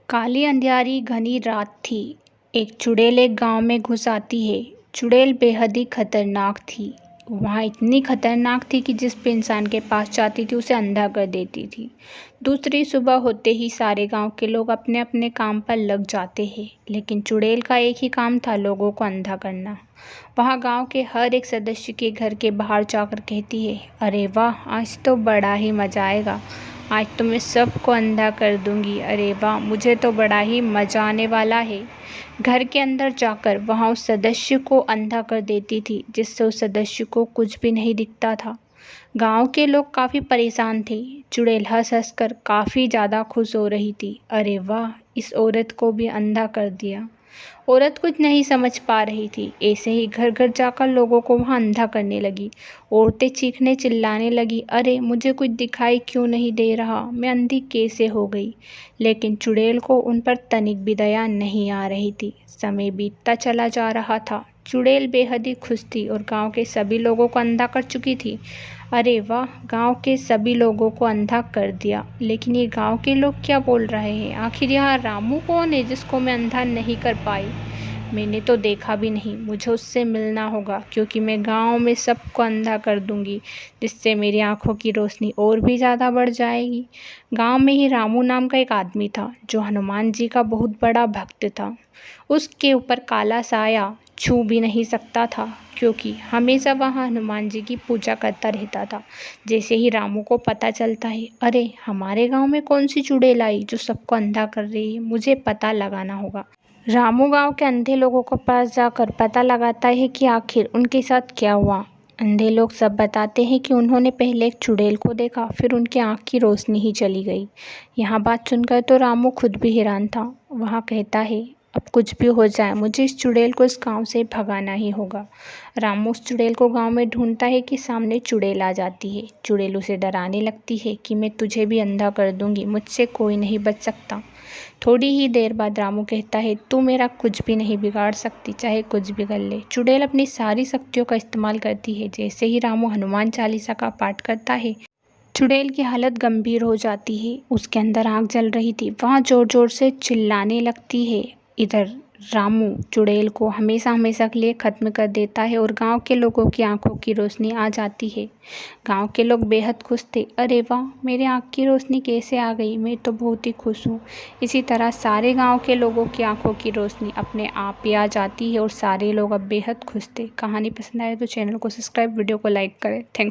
काली अंधियारी घनी रात थी। एक चुड़ैल एक गांव में घुस आती है। चुड़ैल बेहद ही खतरनाक थी। वहाँ इतनी खतरनाक थी कि जिस भी इंसान के पास जाती थी उसे अंधा कर देती थी। दूसरी सुबह होते ही सारे गांव के लोग अपने अपने काम पर लग जाते हैं, लेकिन चुड़ैल का एक ही काम था, लोगों को अंधा करना। वहाँ गांव के हर एक सदस्य के घर के बाहर जाकर कहती है, अरे वाह, आज तो बड़ा ही मज़ा आएगा। आज तो मैं सबको अंधा कर दूंगी। अरे वाह, मुझे तो बड़ा ही मज़ा आने वाला है। घर के अंदर जाकर वहाँ उस सदस्य को अंधा कर देती थी, जिससे उस सदस्य को कुछ भी नहीं दिखता था। गांव के लोग काफ़ी परेशान थे। चुड़ैल हंस हंस कर काफ़ी ज़्यादा खुश हो रही थी। अरे वाह, इस औरत को भी अंधा कर दिया। औरत कुछ नहीं समझ पा रही थी। ऐसे ही घर घर जाकर लोगों को वहाँ अंधा करने लगी। औरतें चीखने चिल्लाने लगी, अरे मुझे कुछ दिखाई क्यों नहीं दे रहा, मैं अंधी कैसे हो गई। लेकिन चुड़ैल को उन पर तनिक भी दया नहीं आ रही थी। समय बीतता चला जा रहा था। चुड़ैल बेहद ही खुश थी और गांव के सभी लोगों को अंधा कर चुकी थी। अरे वाह, गांव के सभी लोगों को अंधा कर दिया। लेकिन ये गांव के लोग क्या बोल रहे हैं? आखिर यहाँ रामू कौन है जिसको मैं अंधा नहीं कर पाई? मैंने तो देखा भी नहीं। मुझे उससे मिलना होगा, क्योंकि मैं गांव में सबको अंधा कर दूंगी, जिससे मेरी आंखों की रोशनी और भी ज़्यादा बढ़ जाएगी। गांव में ही रामू नाम का एक आदमी था, जो हनुमान जी का बहुत बड़ा भक्त था। उसके ऊपर काला साया छू भी नहीं सकता था, क्योंकि हमेशा वहाँ हनुमान जी की पूजा करता रहता था। जैसे ही रामू को पता चलता है, अरे हमारे गांव में कौन सी चुड़ैल आई जो सबको अंधा कर रही है, मुझे पता लगाना होगा। रामू गांव के अंधे लोगों के पास जाकर पता लगाता है कि आखिर उनके साथ क्या हुआ। अंधे लोग सब बताते हैं कि उन्होंने पहले एक चुड़ैल को देखा, फिर उनकी आँख की रोशनी ही चली गई। यहाँ बात सुनकर तो रामू खुद भी हैरान था। वहाँ कहता है, अब कुछ भी हो जाए, मुझे इस चुड़ैल को इस गांव से भगाना ही होगा। रामू उस चुड़ैल को गांव में ढूंढता है कि सामने चुड़ैल आ जाती है। चुड़ैल उसे डराने लगती है कि मैं तुझे भी अंधा कर दूंगी, मुझसे कोई नहीं बच सकता। थोड़ी ही देर बाद रामू कहता है, तू मेरा कुछ भी नहीं बिगाड़ सकती, चाहे कुछ भी कर ले। चुड़ैल अपनी सारी शक्तियों का इस्तेमाल करती है। जैसे ही रामू हनुमान चालीसा का पाठ करता है, चुड़ैल की हालत गंभीर हो जाती है। उसके अंदर आग जल रही थी। वहाँ जोर जोर से चिल्लाने लगती है। इधर रामू चुड़ैल को हमेशा हमेशा के लिए ख़त्म कर देता है और गांव के लोगों की आंखों की रोशनी आ जाती है। गांव के लोग बेहद खुश थे। अरे वाह, मेरे आँख की रोशनी कैसे आ गई, मैं तो बहुत ही खुश हूँ। इसी तरह सारे गांव के लोगों की आंखों की रोशनी अपने आप ही आ जाती है और सारे लोग अब बेहद खुश थे। कहानी पसंद आए तो चैनल को सब्सक्राइब, वीडियो को लाइक करें। थैंक्स।